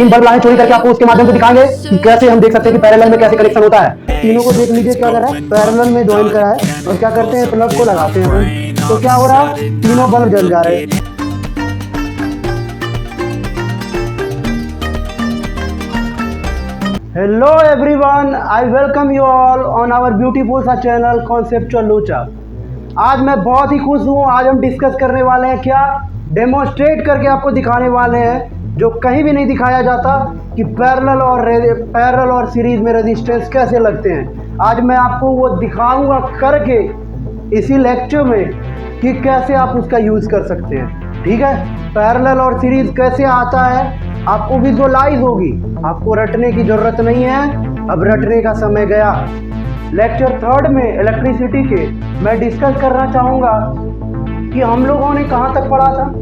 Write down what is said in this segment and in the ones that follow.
तीन बल्ब लाए चोरी करके आपको उसके माध्यम से दिखाएंगे कि कैसे हम देख सकते हैं कि पैरेलल में कैसे कनेक्शन होता है। तीनों को देख लीजिए क्या कर रहा है, पैरेलल में ज्वाइन करा है और क्या करते हैं, प्लग को लगाते हैं तो क्या हो रहा है, तीनों बल्ब जल जा रहे हैं। Hello everyone, I welcome you all on our beautiful सा चैनल कॉन्सेप्चुअल लोचा। आज मैं बहुत ही खुश हूँ। आज हम डिस्कस करने वाले हैं, क्या डेमोन्स्ट्रेट करके आपको दिखाने वाले हैं जो कहीं भी नहीं दिखाया जाता कि पैरेलल और सीरीज में रेजिस्टेंस कैसे लगते हैं। आज मैं आपको वो दिखाऊंगा करके इसी लेक्चर में कि कैसे आप उसका यूज़ कर सकते हैं। ठीक है, पैरेलल और सीरीज कैसे आता है आपको विजुअलाइज होगी, आपको रटने की ज़रूरत नहीं है, अब रटने का समय गया। लेक्चर थर्ड में इलेक्ट्रिसिटी के मैं डिस्कस करना चाहूँगा कि हम लोगों ने कहाँ तक पढ़ा था।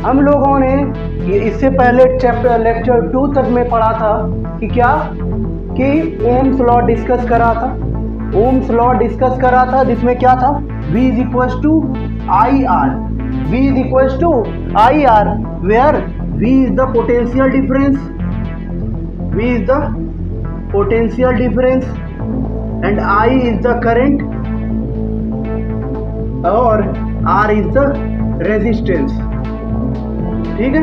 हम लोगों ने ये इससे पहले चैप्टर लेक्चर 2 तक में पढ़ा था कि क्या कि ओम्स लॉ डिस्कस करा था। ओम्स लॉ डिस्कस करा था जिसमें क्या था, V is equals to I R. V is equals to I R where V is the potential difference, V is the potential difference and I is the current और R is the resistance। ठीक है,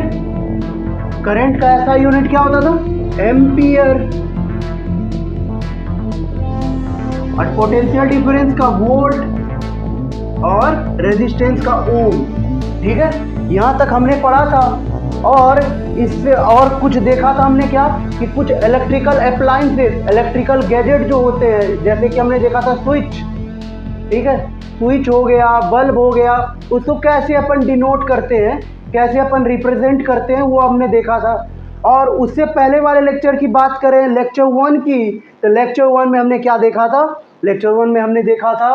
current का ऐसा unit क्या होता था, ampere, और potential difference का वोल्ट और रेजिस्टेंस का ओम। ठीक है, यहाँ तक हमने पढ़ा था। और इससे और कुछ देखा था हमने क्या कि कुछ इलेक्ट्रिकल अप्लायंसेस, इलेक्ट्रिकल गैजेट जो होते हैं, जैसे कि हमने देखा था स्विच। ठीक है, स्विच हो गया, बल्ब हो गया, उसको कैसे अपन डिनोट करते हैं, कैसे अपन रिप्रेजेंट करते हैं, वो हमने देखा था। और उससे पहले वाले लेक्चर की बात करें, लेक्चर 1 की, तो लेक्चर 1 में हमने क्या देखा था, लेक्चर 1 में हमने देखा था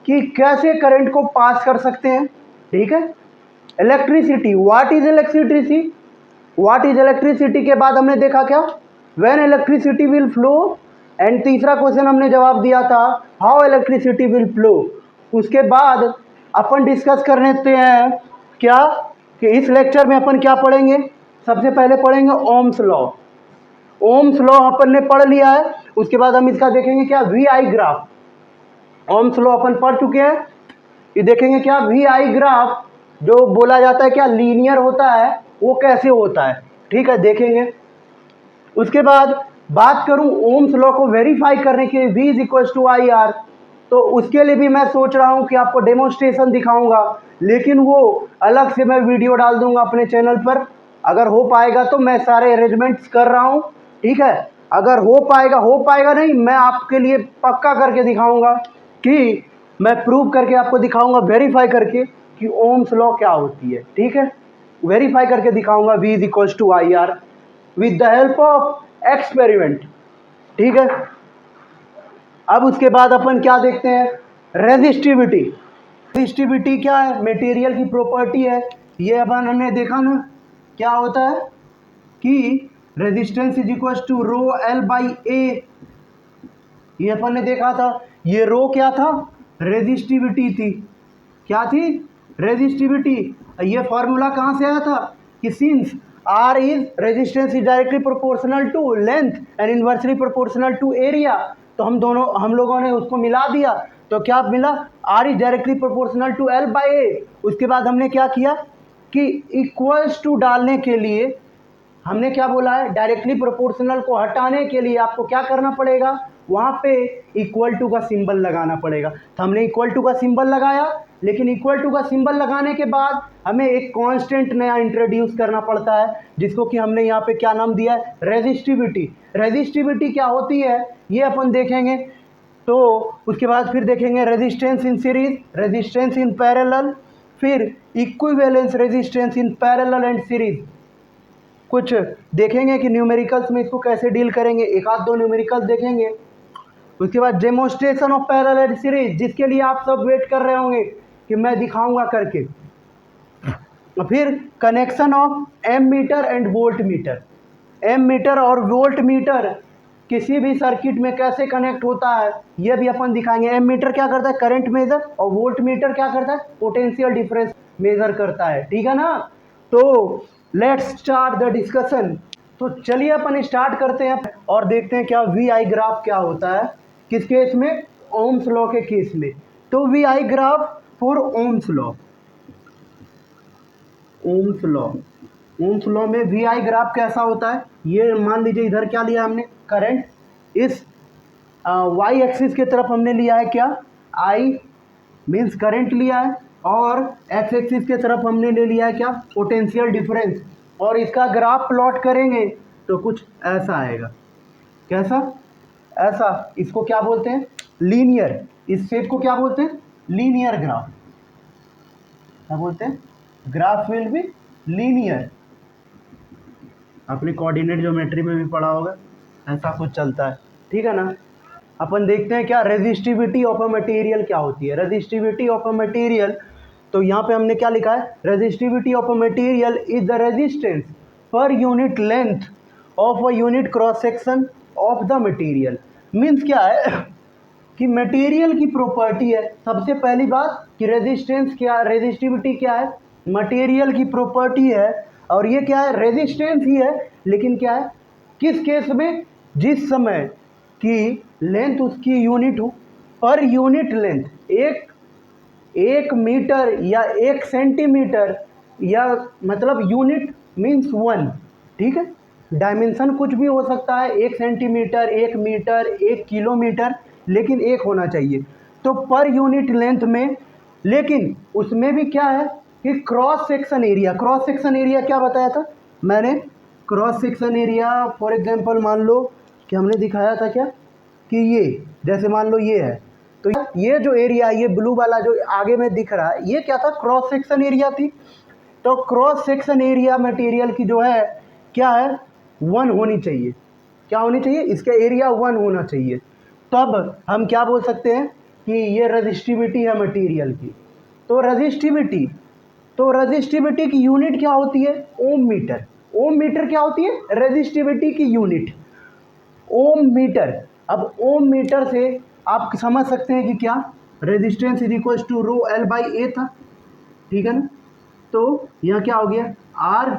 कि कैसे करंट को पास कर सकते हैं। ठीक है, electricity, what is electricity, what is electricity के बाद हमने देखा क्या, when electricity will flow, and तीसरा क्वेश्चन हमने जवाब दिया था हाउ इलेक्ट्रिसिटी विल फ्लो। उसके बाद अपन डिस्कस कर लेते हैं क्या कि इस लेक्चर में अपन क्या पढ़ेंगे, सबसे पहले पढ़ेंगे ओम्स लॉ। ओम्स लॉ अपन ने पढ़ लिया है, उसके बाद हम इसका देखेंगे क्या, V I graph. Ohm's law अपन पढ़ चुके हैं, ये देखेंगे क्या, वी आई ग्राफ जो बोला जाता है क्या लीनियर होता है, वो कैसे होता है। ठीक है, देखेंगे। उसके बाद बात करूं ओम्स लॉ को वेरीफाई करने के लिए, V is equals to I R, तो उसके लिए भी मैं सोच रहा हूं कि आपको डेमोन्स्ट्रेशन दिखाऊंगा, लेकिन वो अलग से मैं वीडियो डाल दूंगा अपने चैनल पर। अगर हो पाएगा तो मैं सारे अरेंजमेंट्स कर रहा हूँ। ठीक है, अगर हो पाएगा नहीं, मैं आपके लिए पक्का करके दिखाऊंगा कि मैं प्रूव करके आपको दिखाऊंगा, वेरीफाई करके कि ओम्स लॉ क्या होती है। ठीक है, वेरीफाई करके दिखाऊंगा V is equals to I R with the help of experiment. ठीक है, अब उसके बाद अपन क्या देखते हैं, रेजिस्टिविटी। रेजिस्टिविटी क्या है, मटेरियल की प्रॉपर्टी है। ये अपन हमने देखा ना क्या होता है कि resistance is equals to rho L by A, ये अपन ने देखा था। ये रो क्या था, रेजिस्टिविटी थी। क्या थी, रेजिस्टिविटी। ये फॉर्मूला कहाँ से आया था कि since R is resistance is directly proportional to length and inversely proportional to area, तो हम लोगों ने उसको मिला दिया, तो क्या मिला, R is directly proportional to L by A. उसके बाद हमने क्या किया कि इक्वल्स टू डालने के लिए हमने क्या बोला है, डायरेक्टली प्रोपोर्शनल को हटाने के लिए आपको क्या करना पड़ेगा, वहाँ पे इक्वल टू का सिंबल लगाना पड़ेगा। तो हमने इक्वल टू का सिंबल लगाया, लेकिन इक्वल टू का सिंबल लगाने के बाद हमें एक कांस्टेंट नया इंट्रोड्यूस करना पड़ता है, जिसको कि हमने यहाँ पे क्या नाम दिया है, रेजिस्टिविटी। रेजिस्टिविटी क्या होती है ये अपन देखेंगे। तो उसके बाद फिर देखेंगे resistance in series, resistance in parallel, फिर equivalence resistance in parallel and series. कुछ देखेंगे कि न्यूमेरिकल्स में इसको कैसे डील करेंगे, एक आध दो न्यूमेरिकल्स देखेंगे। उसके बाद demonstration of parallel and series, जिसके लिए आप सब वेट कर रहे होंगे कि मैं दिखाऊंगा करके। फिर connection of ammeter and voltmeter. Ammeter और वोल्ट मीटर किसी भी सर्किट में कैसे कनेक्ट होता है ये भी अपन दिखाएंगे। एम मीटर क्या करता है, करंट मेजर, और वोल्ट मीटर क्या करता है, पोटेंशियल डिफरेंस मेजर करता है। ठीक है ना, तो लेट्स स्टार्ट द डिस्कशन तो चलिए अपन स्टार्ट करते हैं और देखते हैं क्या वी आई ग्राफ क्या होता है, किस केस में, ओम्स लॉ के केस में। तो V I graph for Ohm's law, Ohm's law, Ohm's law में वी आई ग्राफ कैसा होता है, ये मान लीजिए इधर क्या लिया हमने, करंट, इस वाई एक्सिस की तरफ हमने लिया है क्या, आई मीन्स करंट लिया है, और एक्स एक्सिस की तरफ हमने ले लिया है क्या, पोटेंशियल डिफरेंस, और इसका ग्राफ प्लॉट करेंगे तो कुछ ऐसा आएगा। कैसा, ऐसा। इसको क्या बोलते हैं, लीनियर, इस शेप को क्या बोलते हैं, लीनियर ग्राफ। क्या बोलते हैं, ग्राफ विल बी लीनियर। आपने कोऑर्डिनेट ज्योमेट्री में भी पढ़ा होगा, ऐसा कुछ चलता है, ठीक है ना। अपन देखते हैं क्या रेजिस्टिविटी ऑफ अ मटेरियल क्या होती है। रेजिस्टिविटी ऑफ अ मटेरियल, तो यहाँ पे हमने क्या लिखा है, resistivity of a material is the resistance per unit length of a unit cross section of the material. Means क्या है कि मटेरियल की प्रॉपर्टी है, सबसे पहली बात कि रेजिस्टेंस क्या, रेजिस्टिविटी क्या है, मटेरियल की प्रॉपर्टी है, और ये क्या है, रेजिस्टेंस ही है, लेकिन क्या है, किस केस में, जिस समय कि लेंथ उसकी यूनिट हो, पर यूनिट लेंथ, एक मीटर या 1 सेंटीमीटर, या मतलब यूनिट मीन्स 1, ठीक है, डायमेंशन कुछ भी हो सकता है, 1 सेंटीमीटर, 1 मीटर, 1 किलोमीटर, लेकिन एक होना चाहिए। तो पर यूनिट लेंथ में, लेकिन उसमें भी क्या है कि cross section area, cross section area क्या बताया था मैंने, cross section area for example मान लो कि हमने दिखाया था क्या, कि ये जैसे मान लो ये है, तो ये जो एरिया, ये ब्लू वाला जो आगे में दिख रहा है, ये क्या था, क्रॉस सेक्शन एरिया थी। तो क्रॉस सेक्शन एरिया मटेरियल की जो है क्या है, 1 होनी चाहिए। क्या होनी चाहिए, इसका एरिया 1 होना चाहिए। तब हम क्या बोल सकते हैं कि ये रेजिस्टिविटी है मटेरियल की। तो रेजिस्टिविटी, तो रेजिस्टिविटी की यूनिट क्या होती है, ओम मीटर। ओम मीटर क्या होती है, रेजिस्टिविटी की यूनिट, ओम मीटर। अब ओम मीटर से आप समझ सकते हैं कि क्या, resistance is equal to rho L by A था, ठीक है ना। तो यहाँ क्या हो गया, आर,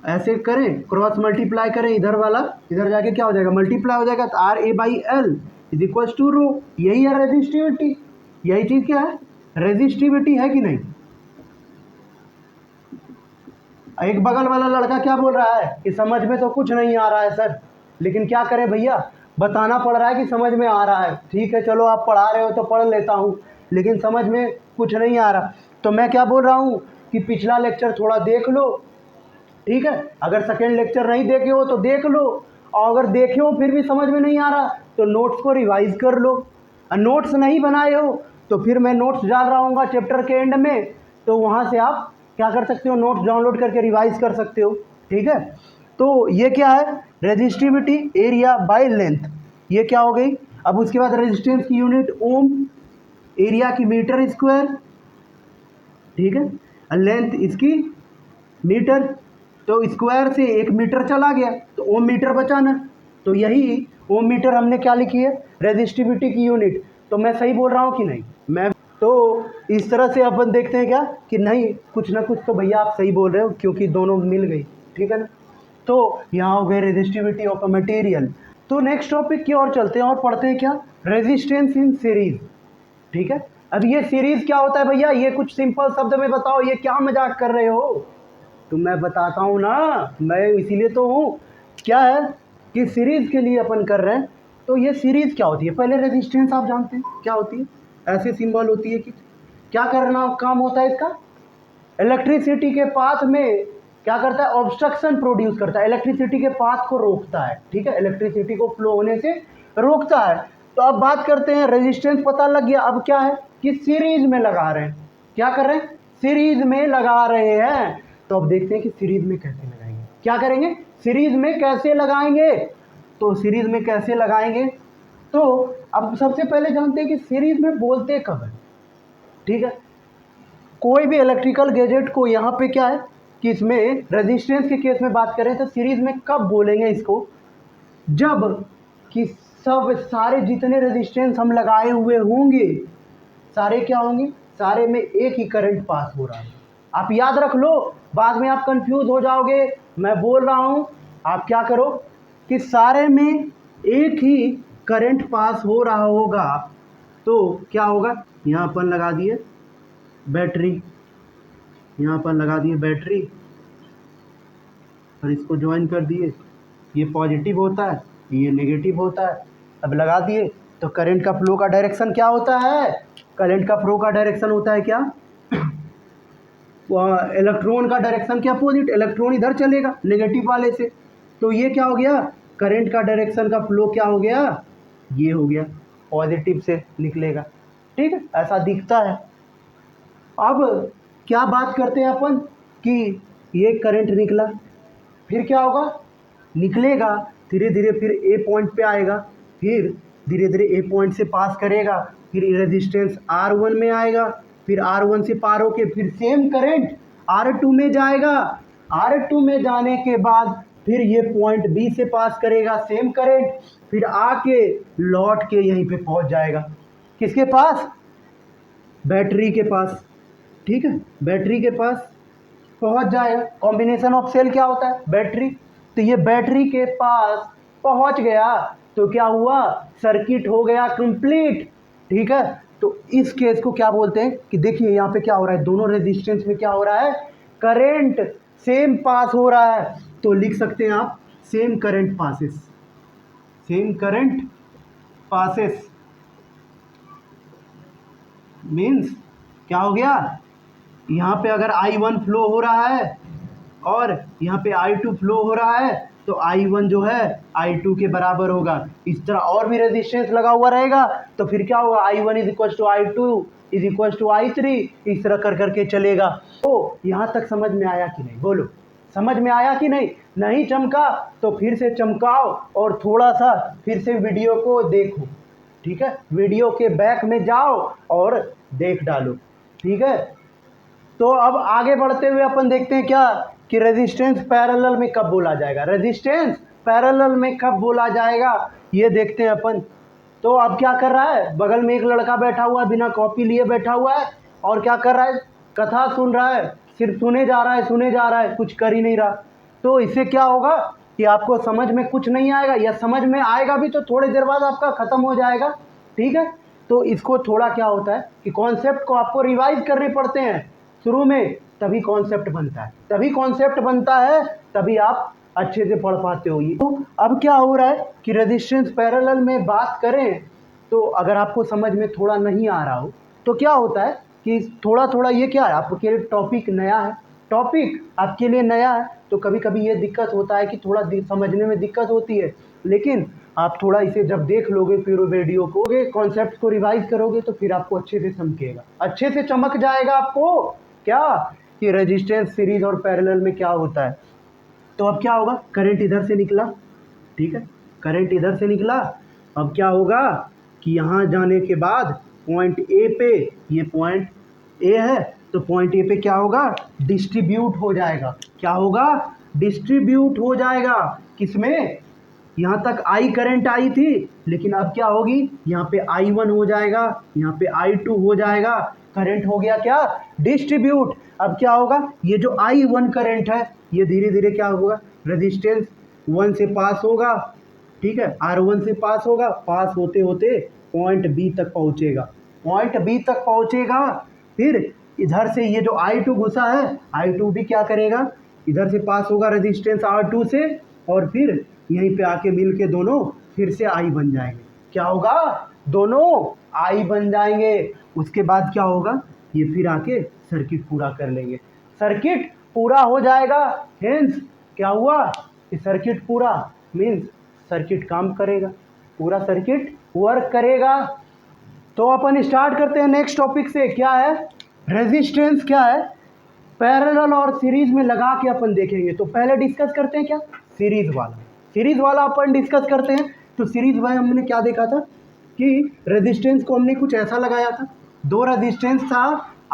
ऐसे करें क्रॉस मल्टीप्लाई करें, इधर वाला इधर जाके क्या हो जाएगा, मल्टीप्लाई हो जाएगा, तो R A by L is equal to rho, यही है रेजिस्टिविटी। यही चीज़ क्या है, रेजिस्टिविटी है कि नहीं। एक बगल वाला लड़का क्या बोल रहा है कि समझ में तो कुछ नहीं आ रहा है सर, लेकिन क्या करें भैया, बताना पड़ रहा है कि समझ में आ रहा है। ठीक है चलो, आप पढ़ा रहे हो तो पढ़ लेता हूँ, लेकिन समझ में कुछ नहीं आ रहा। तो मैं क्या बोल रहा हूँ कि पिछला लेक्चर थोड़ा देख लो, ठीक है, अगर सेकेंड लेक्चर नहीं देखे हो तो देख लो, और अगर देखे हो फिर भी समझ में नहीं आ रहा तो नोट्स को रिवाइज कर लो। और नोट्स नहीं बनाए हो तो फिर मैं नोट्स डाल रहा हूँ चैप्टर के एंड में, तो वहाँ से आप क्या कर सकते हो, नोट्स डाउनलोड करके रिवाइज कर सकते हो, ठीक है। तो ये क्या है, रेजिस्टिविटी एरिया बाय लेंथ, ये क्या हो गई। अब उसके बाद रेजिस्टेंस की यूनिट ओम, एरिया की मीटर स्क्वायर, ठीक है, और लेंथ इसकी मीटर, तो स्क्वायर से 1 मीटर चला गया तो ओम मीटर बचाना। तो यही ओम मीटर हमने क्या लिखी है, रेजिस्टिविटी की यूनिट। तो मैं सही बोल रहा हूँ कि नहीं, मैं तो इस तरह से अपन देखते हैं क्या कि नहीं, कुछ ना कुछ तो भैया आप सही बोल रहे हो, क्योंकि दोनों मिल गई, ठीक है ना। तो यहाँ हो गए रेजिस्टिविटी ऑफ अ मटेरियल। तो नेक्स्ट टॉपिक की ओर चलते हैं और पढ़ते हैं क्या, रेजिस्टेंस इन सीरीज, ठीक है। अब ये सीरीज क्या होता है भैया, ये कुछ सिंपल शब्द में बताओ, ये क्या मजाक कर रहे हो। तो मैं बताता हूँ ना, मैं इसीलिए तो हूँ, क्या है कि सीरीज के लिए अपन कर रहे हैं। तो ये सीरीज क्या होती है, पहले रेजिस्टेंस आप जानते हैं क्या होती है, ऐसे सिंबल होती है कि क्या करना काम होता है इसका, इलेक्ट्रिसिटी के पाथ में क्या करता है, ऑब्स्ट्रक्शन प्रोड्यूस करता है, इलेक्ट्रिसिटी के पाथ को रोकता है, ठीक है, इलेक्ट्रिसिटी को फ्लो होने से रोकता है। तो अब बात करते हैं, रेजिस्टेंस पता लग गया, अब क्या है कि सीरीज में लगा रहे हैं, क्या कर रहे हैं, सीरीज में लगा रहे हैं। तो अब देखते हैं कि सीरीज में कैसे लगाएंगे, क्या करेंगे, सीरीज में कैसे लगाएंगे। तो सीरीज में कैसे लगाएंगे, तो अब सबसे पहले जानते हैं कि सीरीज में बोलते कब है, ठीक है। कोई भी इलेक्ट्रिकल गैजेट को यहाँ पे क्या है कि इसमें रेजिस्टेंस के केस में बात करें तो सीरीज में कब बोलेंगे इसको, जब कि सब सारे जितने रेजिस्टेंस हम लगाए हुए होंगे, सारे क्या होंगे, सारे में एक ही करंट पास हो रहा है। आप याद रख लो, बाद में आप कंफ्यूज हो जाओगे। मैं बोल रहा हूँ आप क्या करो कि सारे में एक ही करंट पास हो रहा होगा, तो क्या होगा, यहाँ पर लगा दिए बैटरी, यहाँ पर लगा दिए बैटरी और इसको ज्वाइन कर दिए, ये पॉजिटिव होता है, ये नेगेटिव होता है। अब लगा दिए तो करंट का फ्लो का डायरेक्शन क्या होता है, करंट का फ्लो का डायरेक्शन होता है क्या, इलेक्ट्रॉन का डायरेक्शन क्या अपोजिट, इलेक्ट्रॉन इधर चलेगा नेगेटिव वाले से, तो ये क्या हो गया, करंट का डायरेक्शन का फ्लो क्या हो गया, ये हो गया, पॉजिटिव से निकलेगा। ठीक है, ऐसा दिखता है। अब क्या बात करते हैं अपन कि ये करंट निकला, फिर क्या होगा, निकलेगा धीरे धीरे, फिर ए पॉइंट पे आएगा, फिर धीरे धीरे ए पॉइंट से पास करेगा, फिर रेजिस्टेंस R1 में आएगा, फिर R1 से पार होके फिर सेम करंट R2 में जाएगा, R2 में जाने के बाद फिर ये पॉइंट B से पास करेगा सेम करंट, फिर आके लौट के यहीं पे पहुंच जाएगा, किसके पास, बैटरी के पास। ठीक है, बैटरी के पास पहुंच जाएगा। कॉम्बिनेशन ऑफ सेल क्या होता है, बैटरी, तो ये बैटरी के पास पहुंच गया तो क्या हुआ, सर्किट हो गया कंप्लीट। ठीक है, तो इस केस को क्या बोलते हैं कि देखिए यहाँ पे क्या हो रहा है, दोनों रेजिस्टेंस में क्या हो रहा है, करंट सेम पास हो रहा है, तो लिख सकते हैं आप same current passes, same current passes means क्या हो गया, यहाँ पे अगर I1 फ्लो हो रहा है और यहाँ पे I2 फ्लो हो रहा है तो I1 जो है I2 के बराबर होगा। इस तरह और भी रेजिस्टेंस लगा हुआ रहेगा तो फिर क्या होगा, I1 is equal to I2 is equal to I3, इस तरह कर करके चलेगा। तो यहाँ तक समझ में आया कि नहीं, बोलो समझ में आया कि नहीं, नहीं चमका तो फिर से चमकाओ और थोड़ा सा फिर से वीडियो को देखो। ठीक है, वीडियो के बैक में जाओ और देख डालो। ठीक है, तो अब आगे बढ़ते हुए अपन देखते हैं क्या कि रेजिस्टेंस पैरेलल में कब बोला जाएगा, रेजिस्टेंस पैरेलल में कब बोला जाएगा ये देखते हैं अपन। तो अब क्या कर रहा है, बगल में एक लड़का बैठा हुआ है, बिना कॉपी लिए बैठा हुआ है और क्या कर रहा है, कथा सुन रहा है, सिर्फ सुने जा रहा है, सुने जा रहा है, कुछ कर ही नहीं रहा। तो इससे क्या होगा कि आपको समझ में कुछ नहीं आएगा, या समझ में आएगा भी तो थोड़ी देर बाद आपका ख़त्म हो जाएगा। ठीक है, तो इसको थोड़ा क्या होता है कि कॉन्सेप्ट को आपको रिवाइज करने पड़ते हैं शुरू में, तभी कॉन्सेप्ट बनता है, तभी कॉन्सेप्ट बनता है, तभी आप अच्छे से पढ़ पाते हो। ये तो अब क्या हो रहा है कि रेजिस्टेंस पैरेलल में बात करें तो अगर आपको समझ में थोड़ा नहीं आ रहा हो तो क्या होता है कि थोड़ा थोड़ा ये क्या है, आपके लिए टॉपिक नया है, टॉपिक आपके लिए नया है, तो कभी कभी ये दिक्कत होता है कि थोड़ा समझने में दिक्कत होती है, लेकिन आप थोड़ा इसे जब देख लोगे फिर वीडियो को, कॉन्सेप्ट को रिवाइज करोगे तो फिर आपको अच्छे से चमकेगा, अच्छे से चमक जाएगा आपको क्या कि रेजिस्टेंस सीरीज और पैरेलल में क्या होता है। तो अब क्या होगा, करंट इधर से निकला, ठीक है, करंट इधर से निकला, अब क्या होगा कि यहाँ जाने के बाद पॉइंट ए पे, ये पॉइंट ए है तो पॉइंट ए पे क्या होगा, डिस्ट्रीब्यूट हो जाएगा, क्या होगा, डिस्ट्रीब्यूट हो जाएगा, किसमें, यहाँ तक I करंट आई थी लेकिन अब क्या होगी, यहाँ पे I1 हो जाएगा, यहाँ पे I2 हो जाएगा, करंट हो गया क्या, डिस्ट्रीब्यूट। अब क्या होगा, ये जो I1 करंट है ये धीरे धीरे क्या होगा, रेजिस्टेंस 1 से पास होगा, ठीक है, R1 से पास होगा, पास होते होते पॉइंट B तक पहुँचेगा, पॉइंट B तक पहुँचेगा, फिर इधर से ये जो I2 घुसा है I2 भी क्या करेगा, इधर से पास होगा रेजिस्टेंस R2 से और फिर यहीं पे आके मिल के दोनों फिर से I बन जाएंगे, क्या होगा, दोनों I बन जाएंगे। उसके बाद क्या होगा, ये फिर आके सर्किट पूरा कर लेंगे, सर्किट पूरा हो जाएगा, हेंस क्या हुआ कि सर्किट पूरा मीन्स सर्किट काम करेगा, पूरा सर्किट वर्क करेगा। तो अपन स्टार्ट करते हैं नेक्स्ट टॉपिक से, क्या है, रेजिस्टेंस क्या है, पैरेलल और सीरीज में लगा के अपन देखेंगे। तो पहले डिस्कस करते हैं क्या, सीरीज वाला, सीरीज वाला अपन डिस्कस करते हैं। तो सीरीज में हमने क्या देखा था कि रेजिस्टेंस को हमने कुछ ऐसा लगाया था, दो रेजिस्टेंस था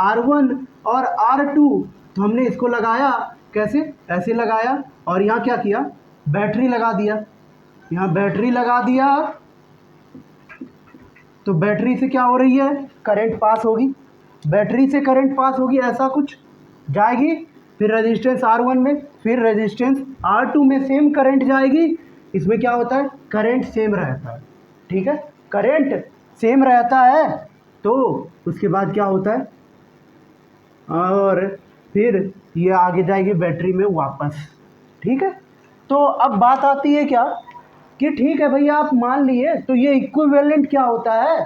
R1 और R2, तो हमने इसको लगाया कैसे, ऐसे लगाया और यहाँ क्या किया, बैटरी लगा दिया, यहाँ बैटरी लगा दिया, तो बैटरी से क्या हो रही है, करंट पास होगी, बैटरी से करंट पास होगी, ऐसा कुछ जाएगी, फिर रेजिस्टेंस R1 में, फिर रेजिस्टेंस R2 में सेम करंट जाएगी। इसमें क्या होता है, करंट सेम रहता है, ठीक है, करंट सेम रहता है। तो उसके बाद क्या होता है, और फिर ये आगे जाएगी बैटरी में वापस, ठीक है। तो अब बात आती है क्या कि ठीक है भैया आप मान लिए, तो ये इक्विवेलेंट क्या होता है,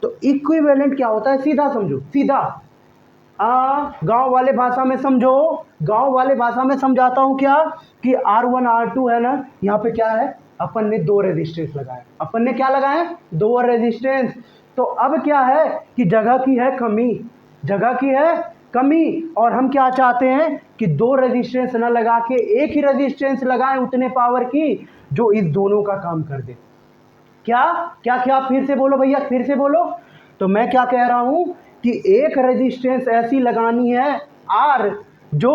तो इक्विवेलेंट क्या होता है सीधा समझो, सीधा गांव वाले भाषा में समझो, गांव वाले भाषा में समझाता हूं क्या कि R1 R2 है ना, यहाँ पे क्या है, अपन ने दो रेजिस्टेंस लगाए, अपन ने क्या लगाए, दो रेजिस्टेंस। तो अब क्या है कि जगह की है कमी, जगह की है कमी, और हम क्या चाहते हैं कि दो रेजिस्टेंस ना लगा के एक ही रेजिस्टेंस लगाएं उतने पावर की जो इस दोनों का काम कर दे। क्या क्या क्या, फिर से बोलो भैया, फिर से बोलो। तो मैं क्या कह रहा हूं कि एक रेजिस्टेंस ऐसी लगानी है R, जो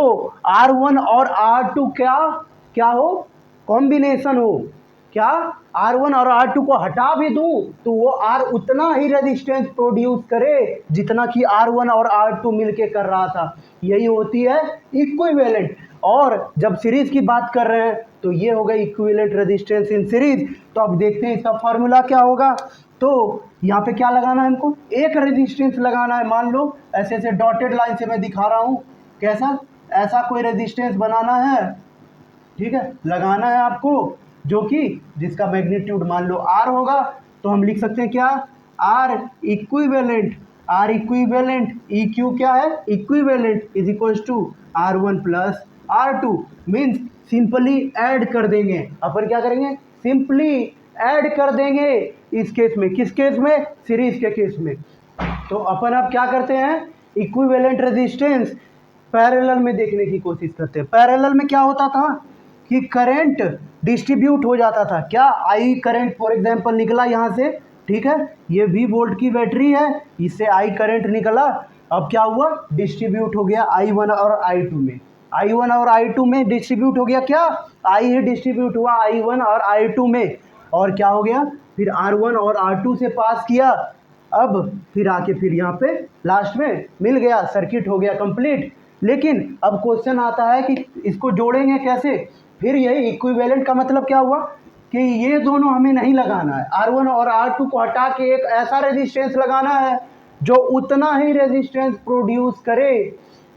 R1 और R2 क्या क्या हो, कॉम्बिनेशन हो। क्या R1 और R2 को हटा भी दूं तो वो R उतना ही रेजिस्टेंस प्रोड्यूस करे जितना कि R1 और R2 मिलके कर रहा था। यही होती है इक्विवेलेंट। और जब सीरीज की बात कर रहे हैं तो ये हो गई इक्विवेलेंट रेजिस्टेंस इन सीरीज। तो अब देखते हैं इसका फॉर्मूला क्या होगा। तो यहाँ पे क्या लगाना है हमको, एक रेजिस्टेंस लगाना है। मान लो ऐसे ऐसे डॉटेड लाइन से मैं दिखा रहा हूँ, कैसा, ऐसा कोई रेजिस्टेंस बनाना है, ठीक है, लगाना है आपको, जो कि जिसका मैग्नीट्यूड मान लो R होगा। तो हम लिख सकते हैं क्या, R equivalent, R equivalent, EQ क्या है, equivalent is equal to R1 plus R2। Means simply add कर देंगे, अपन क्या करेंगे, सिंपली ऐड कर देंगे इस केस में। किस केस में, सीरीज के केस में। तो अपन अब क्या करते हैं, इक्विवेलेंट रेजिस्टेंस पैरेलल में देखने की कोशिश करते हैं। पैरेलल में क्या होता था कि करंट डिस्ट्रीब्यूट हो जाता था। क्या, आई करंट फॉर एग्जांपल निकला यहाँ से, ठीक है, ये V वोल्ट की बैटरी है, इससे आई करंट निकला। अब क्या हुआ, डिस्ट्रीब्यूट हो गया I1 और I2 में, I1 और I2 में डिस्ट्रीब्यूट हो गया। क्या, I ही डिस्ट्रीब्यूट हुआ I1 और I2 में, और क्या हो गया, फिर R1 और R2 से पास किया। अब फिर आके फिर यहाँ पे लास्ट में मिल गया, सर्किट हो गया कंप्लीट। लेकिन अब क्वेश्चन आता है कि इसको जोड़ेंगे कैसे। फिर यही इक्विवेलेंट का मतलब क्या हुआ कि ये दोनों हमें नहीं लगाना है, R1 और R2 को हटा के एक ऐसा रेजिस्टेंस लगाना है जो उतना ही रेजिस्टेंस प्रोड्यूस करे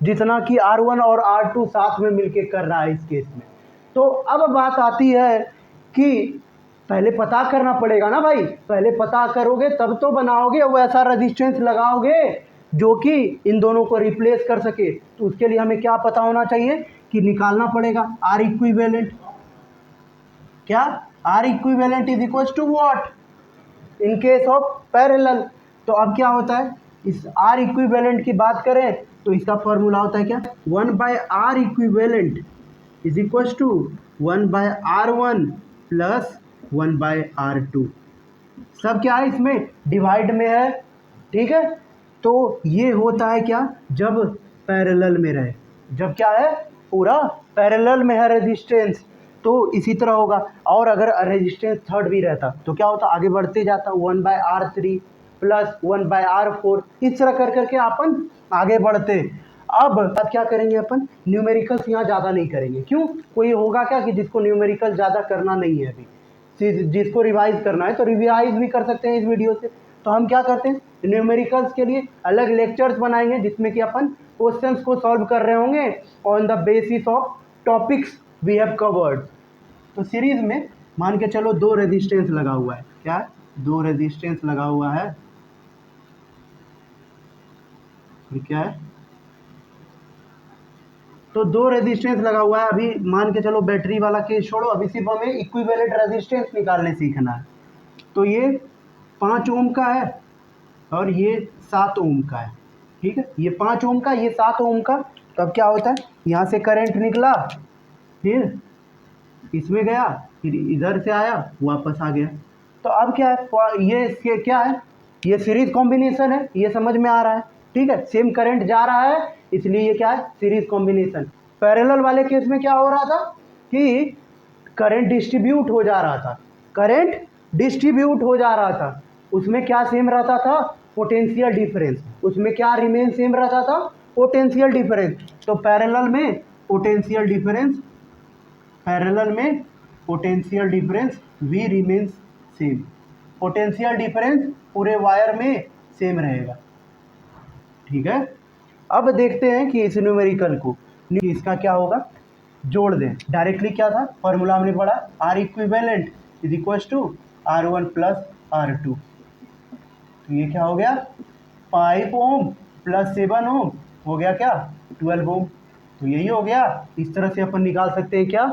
जितना कि R1 और R2 साथ में मिलके कर रहा है इस केस में। तो अब बात आती है कि पहले पता करना पड़ेगा ना भाई, पहले पता करोगे तब तो बनाओगे, वो ऐसा रेजिस्टेंस लगाओगे जो कि इन दोनों को रिप्लेस कर सके। तो उसके लिए हमें क्या पता होना चाहिए कि निकालना पड़ेगा R इक्विवेलेंट। क्या, R equivalent is equal to what in case of parallel. तो अब क्या होता है, इस R इक्विवेलेंट की बात करें तो इसका फॉर्मूला होता है क्या, 1/R equivalent is equal to 1/R1 plus 1/R2। सब क्या है इसमें, डिवाइड में है, ठीक है। तो ये होता है क्या, जब पैरेलल में रहे, जब क्या है, पूरा पैरेलल में है रेजिस्टेंस, तो इसी तरह होगा। और अगर रेजिस्टेंस थर्ड भी रहता तो क्या होता, आगे बढ़ते जाता 1/R3 प्लस 1/R4, इस तरह कर करके अपन आगे बढ़ते। अब क्या करेंगे अपन, न्यूमेरिकल्स यहाँ ज़्यादा नहीं करेंगे। क्यों, कोई होगा क्या कि जिसको न्यूमेरिकल ज़्यादा करना नहीं है, अभी जिसको रिवाइज करना है तो रिवाइज भी कर सकते हैं इस वीडियो से। तो हम क्या करते हैं, न्यूमेरिकल्स के लिए अलग लेक्चर्स बनाएंगे जिसमें कि अपन क्वेश्चंस को सॉल्व कर रहे होंगे on the basis of topics we have covered. तो सीरीज में मान के चलो दो रेजिस्टेंस लगा हुआ है, क्या है, दो रेजिस्टेंस लगा हुआ है, क्या है, तो दो रेजिस्टेंस लगा हुआ है। अभी मान के चलो बैटरी वाला केस छोड़ो, अभी सिर्फ हमें इक्विवेलेंट रेजिस्टेंस निकालने सीखना है। तो ये 5 ओम का है और ये 7 ओम का है, ठीक है, ये 5 ओम का, ये 7 ओम का। तो अब क्या होता है, यहाँ से करंट निकला, फिर इसमें गया, फिर इधर से आया, वापस आ गया। तो अब क्या है, ये क्या है, ये सीरीज कॉम्बिनेशन है, ये समझ में आ रहा है, ठीक है, सेम करंट जा रहा है, इसलिए ये क्या है, सीरीज कॉम्बिनेशन। पैरेलल वाले केस में क्या हो रहा था कि करंट डिस्ट्रीब्यूट हो जा रहा था, करंट डिस्ट्रीब्यूट हो जा रहा था, उसमें क्या सेम रहता था, पोटेंशियल डिफरेंस। उसमें क्या रिमेन सेम रहता था, पोटेंशियल डिफरेंस। तो पैरेलल में पोटेंशियल डिफरेंस पैरेलल में potential difference V remains same, potential difference पूरे वायर में सेम रहेगा। ठीक है, अब देखते हैं कि इस न्यूमेरिकल को इसका क्या होगा, जोड़ दें। डायरेक्टली क्या था फॉर्मूला हमने पढ़ा, R equivalent is equal to R1 plus R2। तो ये क्या हो गया 5 ओम प्लस 7 ओम हो गया क्या 12 ओम। तो यही हो गया। इस तरह से अपन निकाल सकते हैं क्या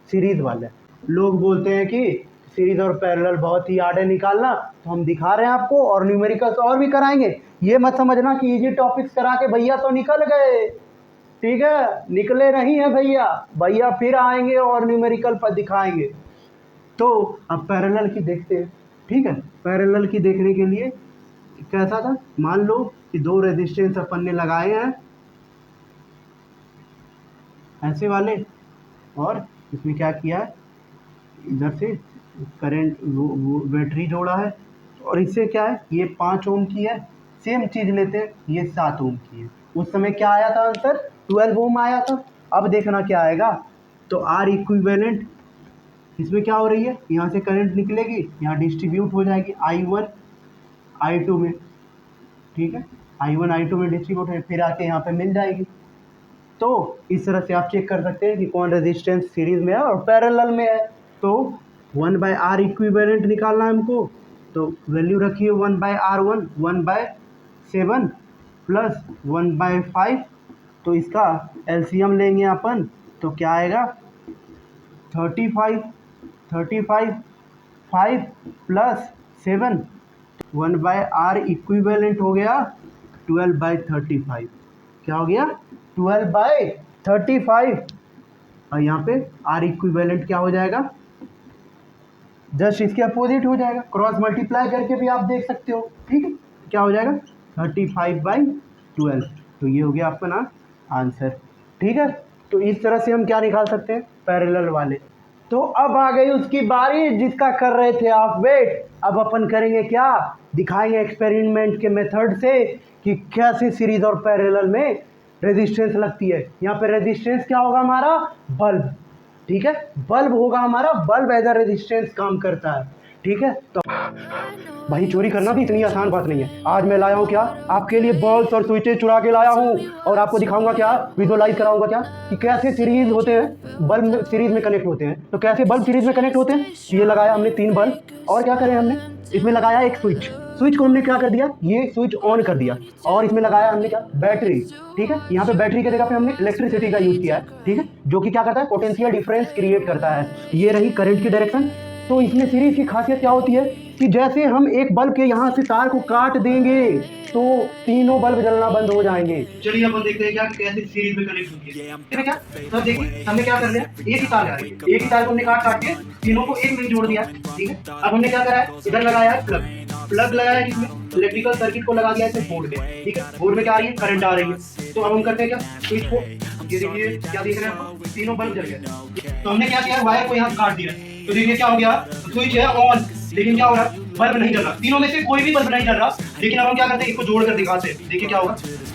सीरीज वाले। लोग बोलते हैं कि सीरीज और पैरेलल बहुत ही हार्ड है निकालना, तो हम दिखा रहे हैं आपको, और न्यूमेरिकल्स और भी कराएंगे। ये मत समझना कि इजी टॉपिक्स करा के भैया तो निकल गए, ठीक है, निकले नहीं है भैया, भैया फिर आएंगे और न्यूमेरिकल पर दिखाएंगे। तो अब पैरेलल की देखते हैं। ठीक है, पैरेलल की देखने के लिए कैसा था, मान लो कि दो रेजिस्टेंस अपन ने लगाए हैं ऐसे वाले, और इसमें क्या किया है, इधर से करंट वो बैटरी जोड़ा है, और इससे क्या है ये 5 ओम की है। सेम चीज़ लेते हैं, ये 7 ओम की है। उस समय क्या आया था आंसर 12 ओम आया था। अब देखना क्या आएगा, तो आर इक्विवेलेंट इसमें क्या हो रही है, यहाँ से करंट निकलेगी, यहाँ डिस्ट्रीब्यूट हो जाएगी I1 I2 में। ठीक है, I1 I2 में डिस्ट्रीब्यूट है, फिर आके यहाँ पे मिल जाएगी। तो इस तरह से आप चेक कर सकते हैं कि कौन रेजिस्टेंस सीरीज में है और पैरेलल में है। तो 1/R इक्विवेलेंट निकालना है हमको, तो वैल्यू रखिए 1/R1 1/7 प्लस 1/5। तो इसका एलसीएम लेंगे अपन, तो क्या आएगा 35 5 प्लस 7 1/R इक्विवेलेंट हो गया 12/35। क्या हो गया 12/35। और यहाँ पे R इक्विवेलेंट क्या हो जाएगा, जस्ट इसके अपोजिट हो जाएगा, क्रॉस मल्टीप्लाई करके भी आप देख सकते हो। ठीक है, क्या हो जाएगा 35/12। तो ये हो गया अपना आंसर। ठीक है, तो इस तरह से हम क्या निकाल सकते हैं पैरेलल वाले। तो अब आ गई उसकी बारी जिसका कर रहे थे आप वेट। अब अपन करेंगे क्या, दिखाएंगे एक्सपेरिमेंट के मेथड से कि कैसे सीरीज और पैरेलल में रेजिस्टेंस लगती है। यहाँ पे रेजिस्टेंस क्या होगा हमारा, बल्ब। ठीक है, बल्ब होगा हमारा, बल्ब एज अ रेजिस्टेंस काम करता है। ठीक है, तो भाई चोरी करना भी इतनी आसान बात नहीं है। आज मैं लाया हूँ क्या, आपके लिए बल्ब और स्विचेज चुरा के लाया हूँ, और आपको दिखाऊंगा क्या, विजुअलाइज कराऊंगा क्या कि कैसे सीरीज होते हैं, बल्ब सीरीज में कनेक्ट होते हैं। तो कैसे बल्ब सीरीज में कनेक्ट होते हैं, ये लगाया हमने 3 बल्ब, और क्या करें हमने, इसमें लगाया एक स्विच, स्विच को हमने क्या कर दिया, ये स्विच ऑन कर दिया, और इसमें लगाया हमने क्या, बैटरी। ठीक है, यहाँ पे बैटरी की जगह पे हमने इलेक्ट्रिसिटी का यूज किया है। ठीक है, जो कि क्या करता है, पोटेंशियल डिफरेंस क्रिएट करता है। ये रही करंट की डायरेक्शन। तो इसमें सीरीज की खासियत क्या होती है कि जैसे हम एक बल्ब के यहाँ से तार को काट देंगे तो तीनों बल्ब जलना बंद हो जाएंगे। चलिए अब देखते हैं क्या कैसे सीरीज में कनेक्ट होती है। ठीक है, क्या तो देखिए हमने क्या कर लिया, एक ही तार है, एक ही तार को हमने काट के तीनों को एक में जोड़ दिया। ठीक है, अब हमने क्या करा है, इधर लगाया है प्लग लगाया है, जिसमें इलेक्ट्रिकल सर्किट को लगा दिया है बोर्ड में। ठीक है, बोर्ड में क्या आ रही है, करंट आ रही है। तो अब हम करते हैं क्या, स्विच को, ये देखिए क्या देख रहे हैं, तीनों बल्ब जल गए। तो हमने क्या किया, वायर को यहाँ काट दिया। तो देखिए क्या हो गया, स्विच है ऑन, लेकिन क्या हो रहा है, बल्ब नहीं जल रहा। तीनों में से कोई भी बल्ब नहीं जल रहा। लेकिन अब हम क्या करते हैं, इसको जोड़कर दिखाते हैं, देखिए क्या होगा,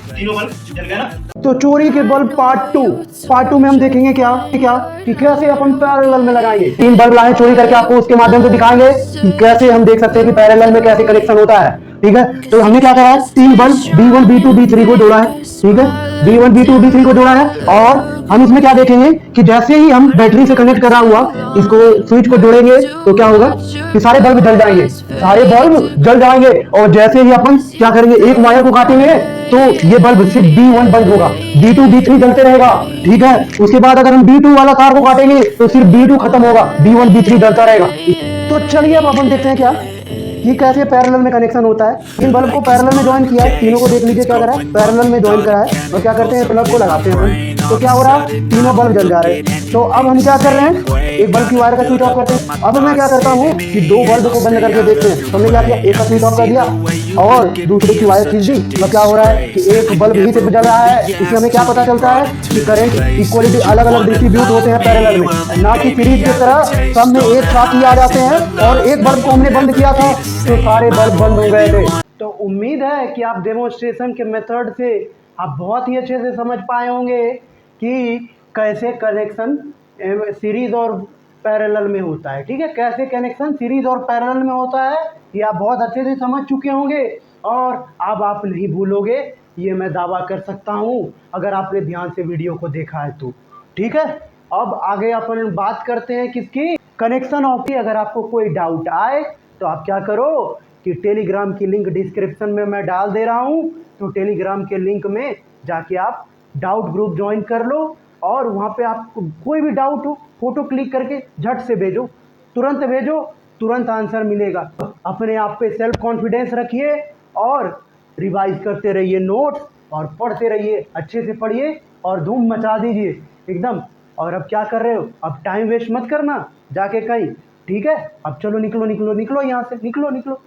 तीनों बल्ब जल गए ना। तो चोरी के बल्ब पार्ट 2 में हम देखेंगे क्या कि कैसे अपन पैरेलल में लगाएंगे। 3 बल्ब लाए चोरी करके, आपको उसके माध्यम से दिखाएंगे कि कैसे हम देख सकते हैं कि पैरेलल में कैसे कनेक्शन होता है। ठीक है, तो हमने क्या करा है, 3 बल्ब B1 B2 B3 को जोड़ा है। ठीक है, B1 B2 B3 को जोड़ा है, और हम इसमें क्या देखेंगे कि जैसे ही हम बैटरी से कनेक्ट करा हुआ इसको स्विच को जोड़ेंगे तो क्या होगा कि सारे बल्ब जल जाएंगे, सारे बल्ब जल जाएंगे। और जैसे ही अपन क्या करेंगे, एक वायर को काटेंगे तो ये बल्ब सिर्फ B1 बंद होगा, B2 B3 जलते रहेगा। ठीक है, उसके बाद अगर हम B2 वाला तार को काटेंगे तो सिर्फ B2 खत्म होगा, B1 B3 जलता रहेगा। तो चलिए अब अपन देखते हैं क्या ये कैसे पैरेलल में कनेक्शन होता है। इन बल्ब को पैरेलल में ज्वाइन किया है, तीनों को देख लीजिए क्या करा है, पैरेलल में ज्वाइन करा है, और क्या करते हैं, प्लग को लगाते हैं। तो क्या हो रहा है, तीनों बल्ब जल जा रहे हैं। तो अब हम क्या कर रहे हैं, एक बल्ब की वायर का स्विच ऑफ करते हैं। अब मैं क्या करता हूँ कि 2 बल्ब को बंद करके देखते हैं। तो हमने क्या किया, एक का स्विच ऑफ कर दिया और दूसरे की वायर खींच दी। तो क्या हो रहा है कि एक बल्ब ही सिर्फ जल रहा है। इससे हमें क्या पता चलता है कि करंट इक्वलिटी अलग अलग डिस्ट्रीब्यूट होते हैं पैरेलल में, ना कि सीरीज की तरह सब में एक साथ ही आ जाते हैं। और एक बल्ब को हमने बंद किया था तो सारे बल्ब बंद हो गए थे। तो उम्मीद है कि आप डेमोन्स्ट्रेशन के मेथड से आप बहुत ही अच्छे से समझ पाए होंगे कि कैसे कनेक्शन सीरीज और पैरेलल में होता है। ठीक है, कैसे कनेक्शन सीरीज और पैरेलल में होता है ये आप बहुत अच्छे से समझ चुके होंगे और अब आप नहीं भूलोगे, ये मैं दावा कर सकता हूँ अगर आपने ध्यान से वीडियो को देखा है तो। ठीक है, अब आगे अपन बात करते हैं किसकी, कनेक्शन ऑफ की। अगर आपको कोई डाउट आए तो आप क्या करो कि टेलीग्राम की लिंक डिस्क्रिप्शन में मैं डाल दे रहा हूँ, तो टेलीग्राम के लिंक में जाके आप डाउट ग्रुप ज्वाइन कर लो और वहाँ पे आपको कोई भी डाउट हो फोटो क्लिक करके झट से भेजो, तुरंत भेजो, तुरंत आंसर मिलेगा। अपने आप पे सेल्फ कॉन्फिडेंस रखिए और रिवाइज करते रहिए नोट्स और पढ़ते रहिए, अच्छे से पढ़िए और धूम मचा दीजिए एकदम। और अब क्या कर रहे हो, अब टाइम वेस्ट मत करना जाके कहीं। ठीक है, अब चलो निकलो निकलो निकलो यहाँ से, निकलो निकलो।